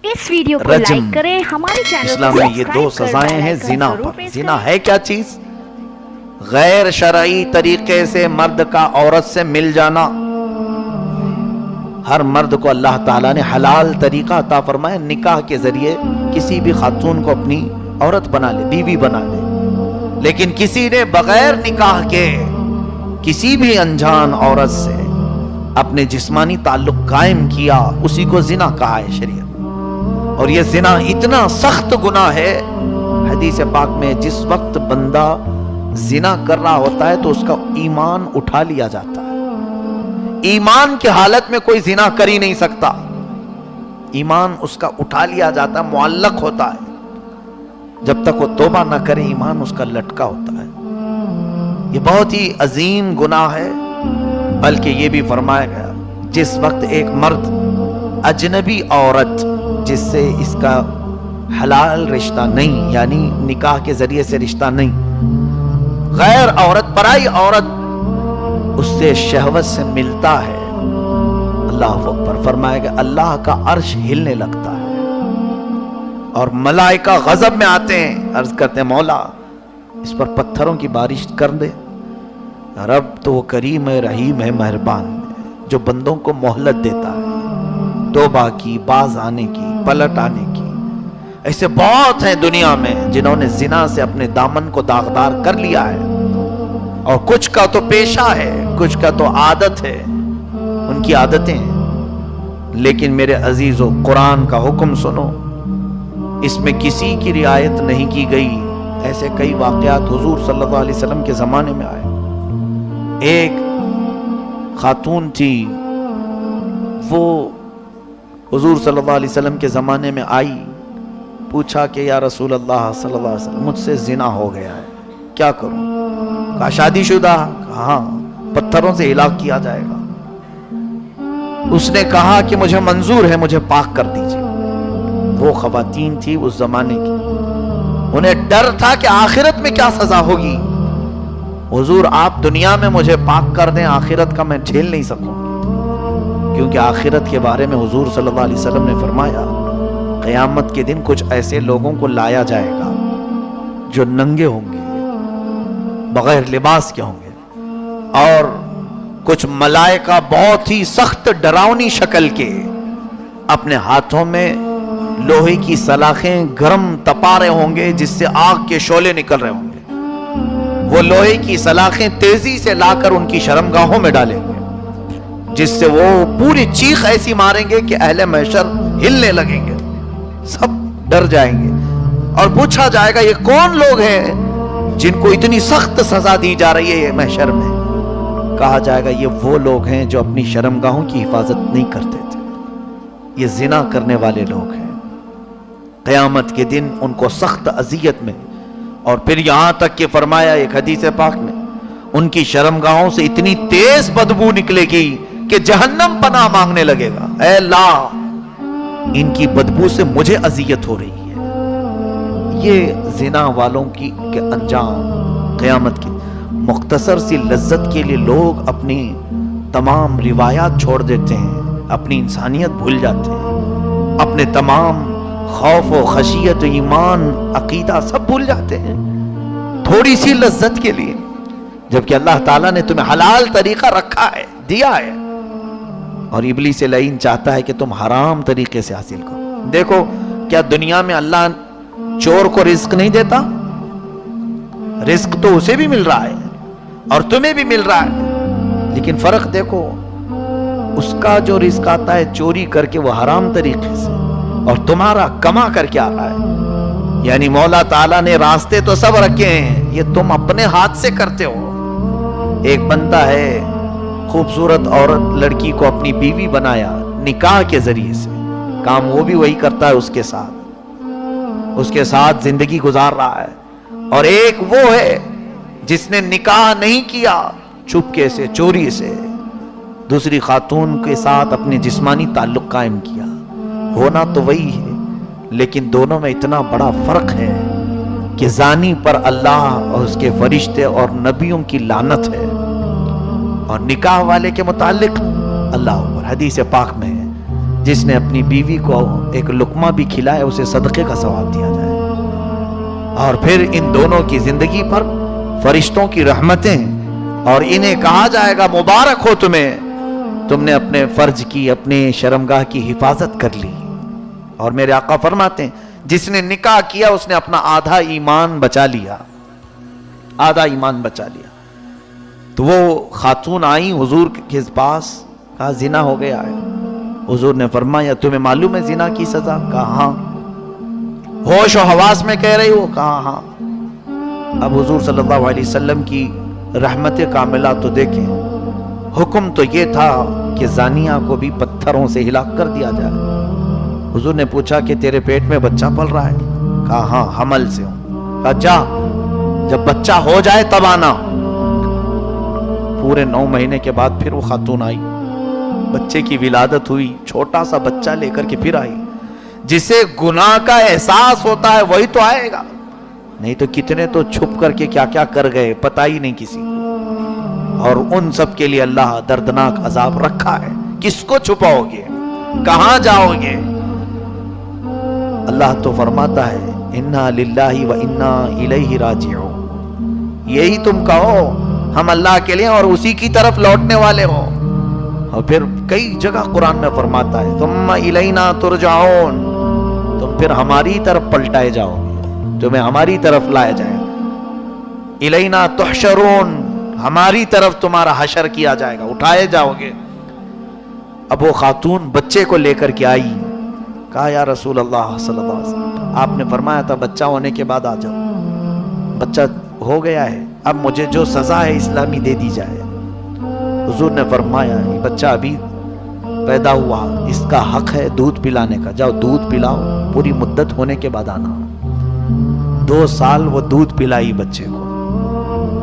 اس video کو رجم۔ Like کریں، ہمارے چینل کو اسلام میں یہ دو سبسکرائب سزائیں ہیں کر زنا ضرور پر۔ پریس زنا کریں۔ ہے کیا چیز؟ غیر شرعی طریقے سے مرد کا عورت سے مل جانا۔ ہر مرد کو اللہ تعالیٰ نے حلال طریقہ عطا فرمایا، نکاح کے ذریعے کسی بھی خاتون کو اپنی عورت بنا لے، بیوی بنا لے۔ لیکن کسی نے بغیر نکاح کے کسی بھی انجان عورت سے اپنے جسمانی تعلق قائم کیا، اسی کو زنا کہا ہے شریعت۔ اور یہ زنا اتنا سخت گناہ ہے، حدیث پاک میں جس وقت بندہ زنا کر رہا ہوتا ہے تو اس کا ایمان اٹھا لیا جاتا ہے۔ ایمان کی حالت میں کوئی زنا کر ہی نہیں سکتا، ایمان اس کا اٹھا لیا جاتا ہے، معلق ہوتا ہے۔ جب تک وہ توبہ نہ کرے ایمان اس کا لٹکا ہوتا ہے۔ یہ بہت ہی عظیم گناہ ہے، بلکہ یہ بھی فرمایا گیا جس وقت ایک مرد اجنبی عورت جس سے اس کا حلال رشتہ نہیں، یعنی نکاح کے ذریعے سے رشتہ نہیں، غیر عورت، پرائی عورت اس سے شہوت سے ملتا ہے، اللہ اکبر، فرمایا کہ اللہ کا عرش ہلنے لگتا ہے اور ملائکہ غضب میں آتے ہیں، عرض کرتے ہیں مولا اس پر پتھروں کی بارش کر دے۔ رب تو وہ کریم ہے، رحیم ہے، مہربان ہے، جو بندوں کو مہلت دیتا ہے توبہ کی، باز آنے کی، پلٹ آنے کی۔ ایسے بہت ہیں دنیا میں جنہوں نے زنا سے اپنے دامن کو داغدار کر لیا ہے، اور کچھ کا تو پیشہ ہے، کچھ کا تو عادت ہے، ان کی عادتیں ہیں۔ لیکن میرے عزیزو، قرآن کا حکم سنو، اس میں کسی کی رعایت نہیں کی گئی۔ ایسے کئی واقعات حضور صلی اللہ علیہ وسلم کے زمانے میں آئے۔ ایک خاتون تھی، وہ حضور صلی اللہ علیہ وسلم کے زمانے میں آئی، پوچھا کہ یا رسول اللہ صلی اللہ علیہ وسلم مجھ سے زنا ہو گیا ہے، کیا کروں؟ کہا شادی شدہ؟ کہا ہاں، پتھروں سے ہلاک کیا جائے گا۔ اس نے کہا کہ مجھے منظور ہے، مجھے پاک کر دیجئے۔ وہ خواتین تھی اس زمانے کی، انہیں ڈر تھا کہ آخرت میں کیا سزا ہوگی۔ حضور آپ دنیا میں مجھے پاک کر دیں، آخرت کا میں جھیل نہیں سکوں گی، کیونکہ آخرت کے بارے میں حضور صلی اللہ علیہ وسلم نے فرمایا قیامت کے دن کچھ ایسے لوگوں کو لایا جائے گا جو ننگے ہوں گے، بغیر لباس کے ہوں گے، اور کچھ ملائکہ بہت ہی سخت ڈراؤنی شکل کے اپنے ہاتھوں میں لوہے کی سلاخیں گرم تپا رہے ہوں گے جس سے آگ کے شعلے نکل رہے ہوں گے۔ وہ لوہے کی سلاخیں تیزی سے لا کر ان کی شرمگاہوں میں ڈالیں گے، جس سے وہ پوری چیخ ایسی ماریں گے کہ اہل محشر ہلنے لگیں گے، سب ڈر جائیں گے، اور پوچھا جائے گا یہ کون لوگ ہیں جن کو اتنی سخت سزا دی جا رہی ہے یہ محشر میں؟ کہا جائے گا یہ وہ لوگ ہیں جو اپنی شرمگاہوں کی حفاظت نہیں کرتے تھے، یہ زنا کرنے والے لوگ ہیں۔ قیامت کے دن ان کو سخت اذیت میں، اور پھر یہاں تک کہ فرمایا ایک حدیث پاک میں ان کی شرمگاہوں سے اتنی تیز بدبو نکلے گی کہ جہنم پناہ مانگنے لگے گا، اے اللہ ان کی بدبو سے مجھے اذیت ہو رہی ہے۔ یہ زنا والوں کی کے انجام قیامت کی۔ مختصر سی لذت کے لیے لوگ اپنی تمام روایات چھوڑ دیتے ہیں، اپنی انسانیت بھول جاتے ہیں، اپنے تمام خوف و خشیت، ایمان، عقیدہ سب بھول جاتے ہیں تھوڑی سی لذت کے لیے، جبکہ اللہ تعالیٰ نے تمہیں حلال طریقہ رکھا ہے، دیا ہے، اور ابلیس لعین چاہتا ہے کہ تم حرام طریقے سے حاصل کرو۔ دیکھو کیا دنیا میں اللہ چور کو رزق نہیں دیتا؟ رزق تو اسے بھی مل رہا ہے اور تمہیں بھی مل رہا ہے، لیکن فرق دیکھو، اس کا جو رزق آتا ہے چوری کر کے وہ حرام طریقے سے، اور تمہارا کما کر کے آ رہا ہے۔ یعنی مولا تعالیٰ نے راستے تو سب رکھے ہیں، یہ تم اپنے ہاتھ سے کرتے ہو۔ ایک بندہ ہے خوبصورت عورت لڑکی کو اپنی بیوی بنایا نکاح کے ذریعے سے، کام وہ بھی وہی کرتا ہے اس کے ساتھ زندگی گزار رہا ہے، اور ایک وہ ہے جس نے نکاح نہیں کیا، چپکے سے چوری سے دوسری خاتون کے ساتھ اپنے جسمانی تعلق قائم کیا۔ ہونا تو وہی ہے، لیکن دونوں میں اتنا بڑا فرق ہے کہ زانی پر اللہ اور اس کے فرشتے اور نبیوں کی لعنت ہے، اور نکاح والے کے متعلق اللہ اکبر، حدیث پاک میں ہے جس نے اپنی بیوی کو ایک لقمہ بھی کھلائے اسے صدقے کا ثواب دیا جائے. اور پھر ان دونوں کی زندگی پر فرشتوں کی رحمتیں اور انہیں کہا جائے گا مبارک ہو تمہیں، تم نے اپنے فرج کی اپنے شرمگاہ کی حفاظت کر لی. اور میرے آقا فرماتے ہیں جس نے نکاح کیا اس نے اپنا آدھا ایمان بچا لیا، آدھا ایمان بچا لیا. تو وہ خاتون آئی حضور کے پاس، کہا زنا ہو گیا ہے. حضور نے فرمایا تمہیں معلوم ہے زنا کی سزا؟ کہا ہاں. ہوش و حواس میں کہہ رہی ہو؟ کہا ہاں. اب حضور صلی اللہ علیہ وسلم کی رحمت کاملہ تو دیکھیں، حکم تو یہ تھا کہ زانیہ کو بھی پتھروں سے ہلاک کر دیا جائے. حضور نے پوچھا کہ تیرے پیٹ میں بچہ پل رہا ہے؟ کہا ہاں حمل سے ہوں. کہا جا جب بچہ ہو جائے تب آنا. پورے 9 مہینے کے بعد پھر وہ خاتون آئی، بچے کی ولادت ہوئی، چھوٹا سا بچہ لے کر کے پھر آئی. جسے گناہ کا احساس ہوتا ہے وہی تو آئے گا، نہیں تو کتنے تو چھپ کر کے کیا کیا کر گئے پتہ ہی نہیں کسی کو. اور ان سب کے لیے اللہ دردناک عذاب رکھا ہے. کس کو چھپاؤ گے؟ کہاں جاؤ گے؟ اللہ تو فرماتا ہے انا للہ و انا الیہ راجعون. یہی تم کہو ہم اللہ کے لیے اور اسی کی طرف لوٹنے والے ہو. اور پھر کئی جگہ قرآن میں فرماتا ہے ثم الینا ترجعون، تم پھر ہماری طرف پلٹائے جاؤ گے، تمہیں ہماری طرف لائے جائے. الینا تحشرون، ہماری طرف تمہارا حشر کیا جائے گا، اٹھائے جاؤ گے. اب وہ خاتون بچے کو لے کر کے آئی، کہا یا رسول اللہ صلی اللہ علیہ وسلم آپ نے فرمایا تھا بچہ ہونے کے بعد آ جاؤ، بچہ ہو گیا ہے، اب مجھے جو سزا ہے اسلامی دے دی جائے. حضور نے فرمایا یہ بچہ ابھی پیدا ہوا، اس کا حق ہے دودھ پلانے کا، جاؤ دودھ پلاؤ، پوری مدت ہونے کے بعد آنا. 2 سال وہ دودھ پلائی بچے کو،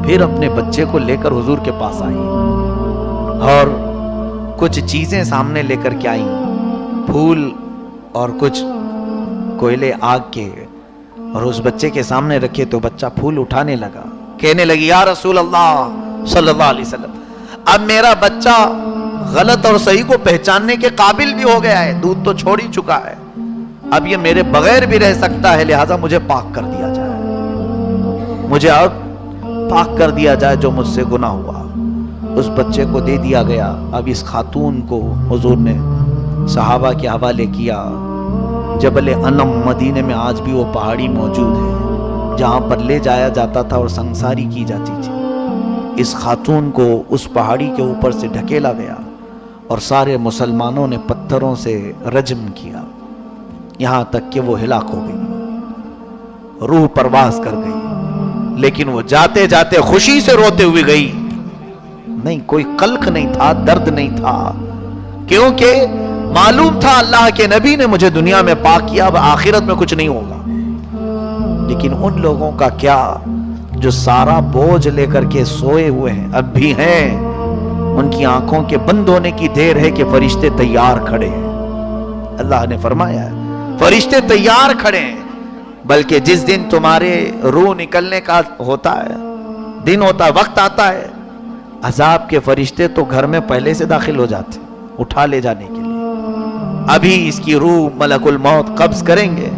پھر اپنے بچے کو لے کر حضور کے پاس آئی اور کچھ چیزیں سامنے لے کر کے آئیں، پھول اور کچھ کوئلے آگ کے، اور اس بچے کے سامنے رکھے تو بچہ پھول اٹھانے لگا، کہنے لگی یا رسول اللہ صلی اللہ علیہ وسلم اب میرا بچہ غلط اور صحیح کو پہچاننے کے قابل بھی ہو گیا ہے، دودھ تو چھوڑ ہی چکا ہے، اب یہ میرے بغیر بھی رہ سکتا ہے، لہٰذا مجھے پاک کر دیا جائے، مجھے اب پاک کر دیا جائے جو مجھ سے گناہ ہوا. اس بچے کو دے دیا گیا. اب اس خاتون کو حضور نے صحابہ کے حوالے کیا. جبل انم مدینے میں آج بھی وہ پہاڑی موجود ہے جہاں پر لے جایا جاتا تھا اور سنساری کی جاتی تھی. اس خاتون کو اس پہاڑی کے اوپر سے ڈھکیلا گیا اور سارے مسلمانوں نے پتھروں سے رجم کیا، یہاں تک کہ وہ ہلاک ہو گئی، روح پرواز کر گئی. لیکن وہ جاتے جاتے خوشی سے روتے ہوئے گئی، نہیں کوئی قلق نہیں تھا، درد نہیں تھا، کیونکہ معلوم تھا اللہ کے نبی نے مجھے دنیا میں پاک کیا، اب آخرت میں کچھ نہیں ہوگا. لیکن ان لوگوں کا کیا جو سارا بوجھ لے کر کے سوئے ہوئے ہیں، اب بھی ہیں، ان کی آنکھوں کے بند ہونے کی دیر ہے کہ فرشتے تیار کھڑے ہیں. اللہ نے فرمایا ہے فرشتے تیار کھڑے ہیں، بلکہ جس دن تمہارے روح نکلنے کا ہوتا ہے، دن ہوتا ہے، وقت آتا ہے، عذاب کے فرشتے تو گھر میں پہلے سے داخل ہو جاتے اٹھا لے جانے کے لیے. ابھی اس کی روح ملک الموت قبض کریں گے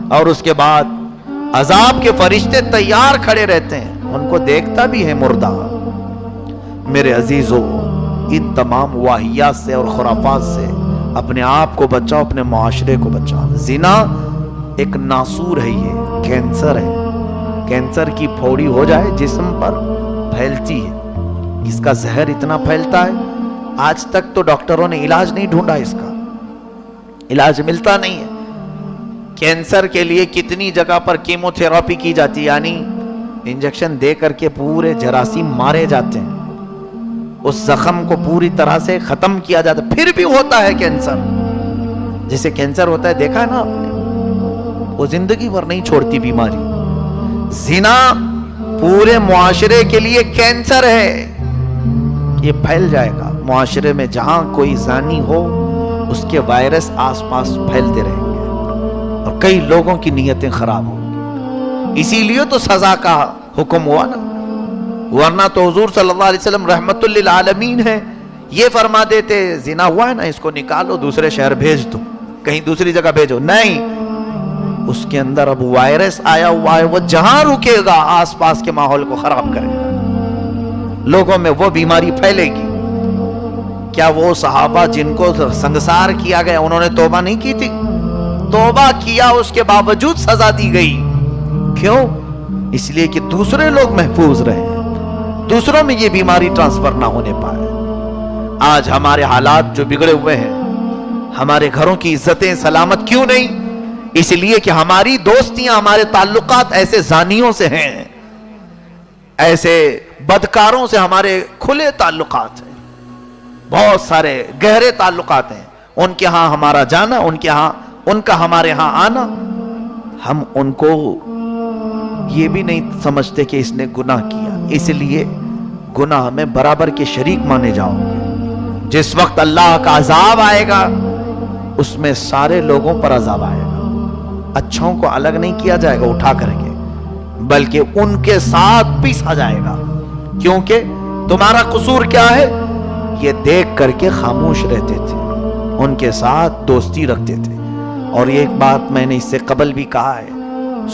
اور اس کے بعد عذاب کے فرشتے تیار کھڑے رہتے ہیں، ان کو دیکھتا بھی ہے مردہ. میرے عزیزو، ان تمام واہیات سے اور خرافات سے اپنے آپ کو بچاؤ، اپنے معاشرے کو بچاؤ. زنا ایک ناسور ہے، یہ کینسر ہے. کینسر کی پھوڑی ہو جائے جسم پر پھیلتی ہے، اس کا زہر اتنا پھیلتا ہے، آج تک تو ڈاکٹروں نے علاج نہیں ڈھونڈا، اس کا علاج ملتا نہیں ہے. کینسر کے لیے کتنی جگہ پر کیمو تھراپی کی جاتی ہے، یعنی انجیکشن دے کر کے پورے جراثیم مارے جاتے ہیں، اس زخم کو پوری طرح سے ختم کیا جاتا ہے، پھر بھی ہوتا ہے کینسر. جسے کینسر ہوتا ہے دیکھا ہے نا آپ نے، وہ زندگی بھر نہیں چھوڑتی بیماری. زنا پورے معاشرے کے لیے کینسر ہے، یہ پھیل جائے گا معاشرے میں. جہاں کوئی زانی ہو اس کے وائرس آس پاس پھیلتے رہیں گے اور کئی لوگوں کی نیتیں خراب ہوں گی. اسی لیے تو سزا کا حکم ہوا نا، ورنہ تو حضور صلی اللہ علیہ وسلم رحمت للعالمین ہے، یہ فرما دیتے زنا ہوا ہے نا اس کو نکالو دوسرے شہر بھیج دو کہیں دوسری جگہ بھیجو, نہیں, اس کے اندر اب وائرس آیا ہوا ہے, وہ جہاں رکے گا آس پاس کے ماحول کو خراب کرے گا, لوگوں میں وہ بیماری پھیلے گی. کیا وہ صحابہ جن کو سنگسار کیا گیا انہوں نے توبہ نہیں کی تھی؟ توبہ کیا, اس کے باوجود سزا دی گئی. کیوں؟ اس لیے کہ دوسرے لوگ محفوظ رہے, دوسروں میں یہ بیماری ٹرانسفر نہ ہونے پائے. آج ہمارے حالات جو بگڑے ہوئے ہیں, ہمارے گھروں کی عزتیں سلامت کیوں نہیں؟ اس لیے کہ ہماری دوستیاں, ہمارے تعلقات ایسے زانیوں سے ہیں, ایسے بدکاروں سے ہمارے کھلے تعلقات ہیں, بہت سارے گہرے تعلقات ہیں. ان کے ہاں ہمارا جانا, ان کے ہاں ان کا ہمارے ہاں آنا, ہم ان کو یہ بھی نہیں سمجھتے کہ اس نے گناہ کیا, اس لیے گناہ میں برابر کے شریک مانے جاؤ گے. جس وقت اللہ کا عذاب آئے گا اس میں سارے لوگوں پر عذاب آئے گا. اچھوں کو الگ نہیں کیا جائے گا اٹھا کر کے, بلکہ ان کے ساتھ پیسا جائے گا. کیونکہ تمہارا قصور کیا ہے یہ دیکھ کر کے خاموش رہتے تھے, ان کے ساتھ دوستی رکھتے تھے. اور ایک بات میں نے اس سے قبل بھی کہا ہے,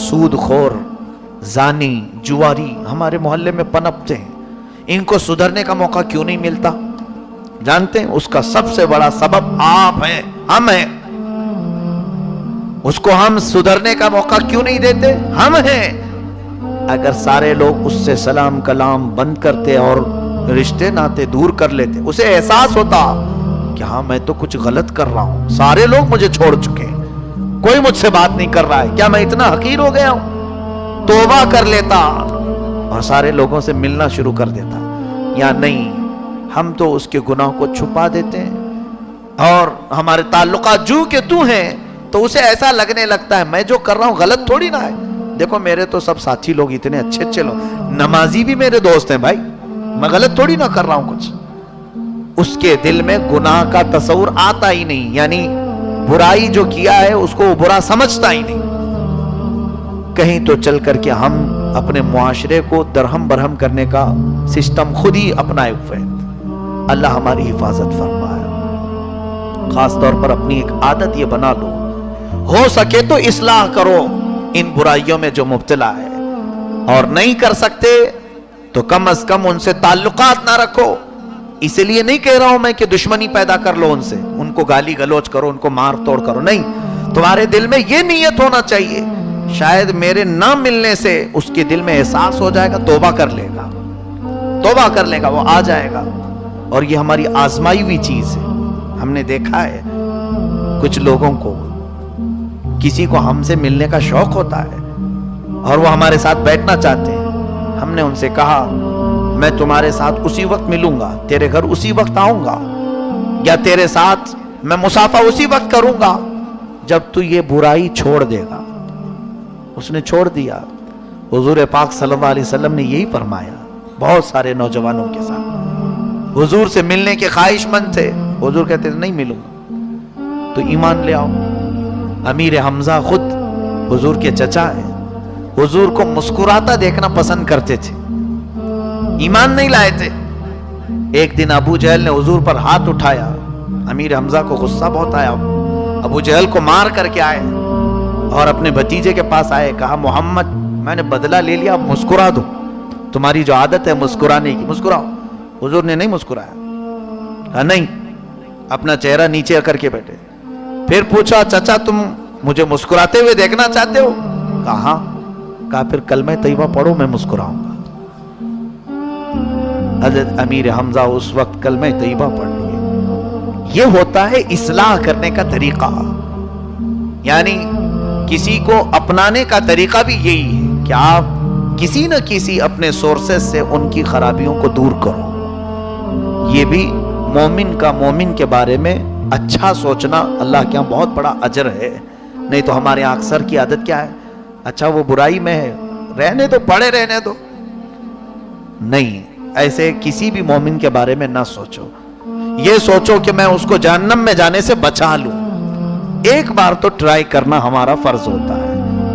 سود خور, زانی, جواری ہمارے محلے میں پنپتے ہیں. ان کو سدھرنے کا موقع کیوں نہیں ملتا؟ جانتے ہیں اس کا سب سے بڑا سبب آپ ہیں, ہم ہیں. اس کو ہم سدھرنے کا موقع کیوں نہیں دیتے؟ ہم ہیں. اگر سارے لوگ اس سے سلام کلام بند کرتے اور رشتے ناتے دور کر لیتے, اسے احساس ہوتا کہ ہاں میں تو کچھ غلط کر رہا ہوں, سارے لوگ مجھے چھوڑ چکے ہیں, کوئی مجھ سے بات نہیں کر رہا ہے, کیا میں اتنا حقیر ہو گیا ہوں؟ توبہ کر لیتا اور سارے لوگوں سے ملنا شروع کر دیتا. یا نہیں, ہم تو اس کے گناہ کو چھپا دیتے ہیں اور ہمارے تعلقات جو کہ تو ہیں, تو اسے ایسا لگنے لگتا ہے میں جو کر رہا ہوں غلط تھوڑی نہ ہے. دیکھو میرے تو سب ساتھی لوگ اتنے اچھے اچھے لوگ, نمازی بھی میرے دوست ہیں بھائی, میں غلط تھوڑی نہ کر رہا ہوں کچھ. اس کے دل میں گناہ کا تصور آتا ہی نہیں, یعنی برائی جو کیا ہے اس کو وہ برا سمجھتا ہی نہیں. کہیں تو چل کر کے ہم اپنے معاشرے کو درہم برہم کرنے کا سسٹم خود ہی اپنائے ہوئے. اللہ ہماری حفاظت فرمائے. خاص طور پر اپنی ایک عادت یہ بنا لو, ہو سکے تو اصلاح کرو ان برائیوں میں جو مبتلا ہے, اور نہیں کر سکتے تو کم از کم ان سے تعلقات نہ رکھو. اس لیے نہیں کہہ رہا ہوں میں کہ دشمنی پیدا کر لو ان سے, ان کو گالی گلوچ کرو, ان کو مار توڑ کرو, نہیں. تمہارے دل میں یہ نیت ہونا چاہیے شاید میرے نہ ملنے سے اس کے دل میں احساس ہو جائے گا, توبہ کر لے گا, توبہ کر لے گا, وہ آ جائے گا. اور یہ ہماری آزمائی ہوئی چیز ہے. ہم نے دیکھا ہے کچھ لوگوں کو, کسی کو ہم سے ملنے کا شوق ہوتا ہے اور وہ ہمارے ساتھ بیٹھنا چاہتے ہیں. ہم نے ان سے کہا میں تمہارے ساتھ اسی وقت ملوں گا, تیرے گھر اسی وقت آؤں گا, یا تیرے ساتھ میں مصافحہ اسی وقت کروں گا جب تو یہ برائی چھوڑ دے گا. اس نے چھوڑ دیا. حضور پاک صلی اللہ علیہ وسلم نے یہی فرمایا بہت سارے نوجوانوں کے ساتھ. حضور سے ملنے کے خواہش مند تھے, حضور کہتے تھے نہیں ملوں گا تو ایمان لے آؤ. امیر حمزہ خود حضور کے چچا ہیں, حضور کو مسکراتا دیکھنا پسند کرتے تھے, ایمان نہیں لائے تھے. ایک دن ابو جہل نے حضور پر ہاتھ اٹھایا, امیر حمزہ کو غصہ بہت آیا, ابو جہل کو مار کر کے آئے اور اپنے بھتیجے کے پاس آئے, کہا محمد میں نے بدلہ لے لیا, اب مسکرا دو, تمہاری جو عادت ہے مسکرانے کی مسکراؤ. حضور نے نہیں مسکرایا, کہا نہیں, اپنا چہرہ نیچے کر کے بیٹھے. پھر پوچھا چچا تم مجھے مسکراتے ہوئے دیکھنا چاہتے ہو؟ کہا ہاں. کہا پھر کلمہ طیبہ پڑھو میں مسکراؤں گا. حضرت امیر حمزہ اس وقت کلمہ طیبہ پڑھ لیے. یہ ہوتا ہے اصلاح کرنے کا طریقہ, یعنی کسی کو اپنانے کا طریقہ بھی یہی ہے کہ آپ کسی نہ کسی اپنے سورسز سے ان کی خرابیوں کو دور کرو. یہ بھی مومن کا مومن کے بارے میں اچھا سوچنا اللہ کے یہاں بہت بڑا اجر ہے. نہیں تو ہمارے اکثر کی عادت کیا ہے, اچھا وہ برائی میں ہے رہنے دو, پڑے رہنے دو. نہیں, ایسے کسی بھی مومن کے بارے میں نہ سوچو. یہ سوچو کہ میں اس کو جہنم میں جانے سے بچا لوں. ایک بار تو ٹرائی کرنا ہمارا فرض ہوتا ہے.